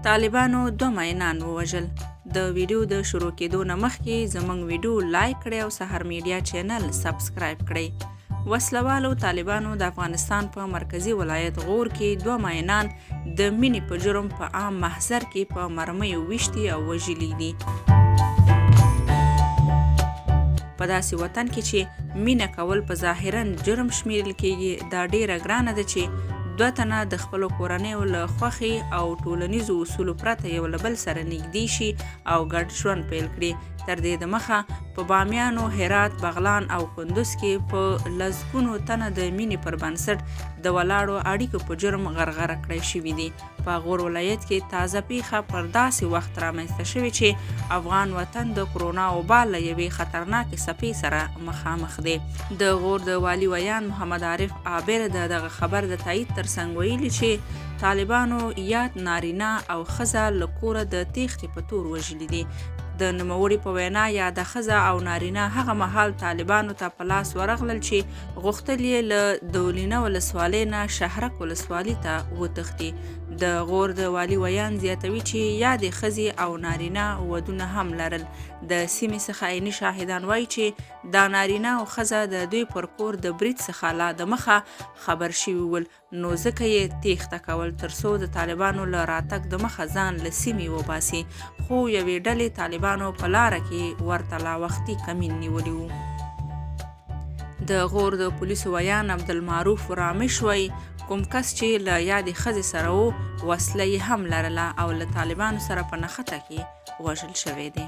طالبانو 2 ماینان ووژل. د ویډیو د شروع کېدو نه مخکې زموږ ویډیو لایک کړئ او سحر میډیا چینل سبسکرایب کړئ. وسلوالو طالبانو د افغانستان په مرکزی ولایت غور کې 2 ماینان د مینې په جرم په عام محضر کې په مرمیو ویشتي او وژلي دي. په داسې وطن کې چې مینه کول په ظاهرا جرم شمیرل کېږي، دا ډیره ګرانه ده چې 2 تنه د خپلو کورنیو له خوښې او ټولنیزو اصولو پرته یو له بل سره نږدې شي او ګډ ژوند پیل کړي. تر دې دمخه په بامیانو، هرات، بغلان او کندوز کې په لسګونو تنه د مینې پر بنسټ د ولاړو اړیکو په جرم غرغره کړی شوي دي. په غور ولایت کې تازه پیښه پر داسې وخت رامنځته شوې چې افغان وطن د کرونا وبا له یوې خطرناکې څپې سره مخامخ دی. د غور د والي ویان محمد عارف عابر د دغه خبر د تایید ترڅنګ ویلي چې طالبانو یاد نارینه او ښځه له کوره د تیښتې په تور وژلي دي. د نوموړي په وینا یا د ښځه او نارینه هغه مهال طالبانو ته په لاس ورغلل چې غوښتل یې له دولینه ولسوالۍ نه شهرک ولسوالۍ ته وتښتي. د غور د والي ویان زیاتوي چې یادې ښځې او نارینه ودونه هم لرل. د سیمې څخه عیني شاهدان وایي چې دا نارینه او ښځه د دوی پر کور د برید څخه لا د مخه خبر شوي ول، نو ځکه یې تیښته کول ترڅو د طالبانو له راتګ د مخه ځان له سیمې وباسي. خو یوې ډلې طالبانو په لاره کې ورته لا وختي کمین نیولی وو. د غور د پولیسو ویان عبدالمعروف رامش وایي کوم کس چې له یادې ښځې سره وو وسله یې هم لرله او له طالبانو سره په نښته کې وژل شوی دی.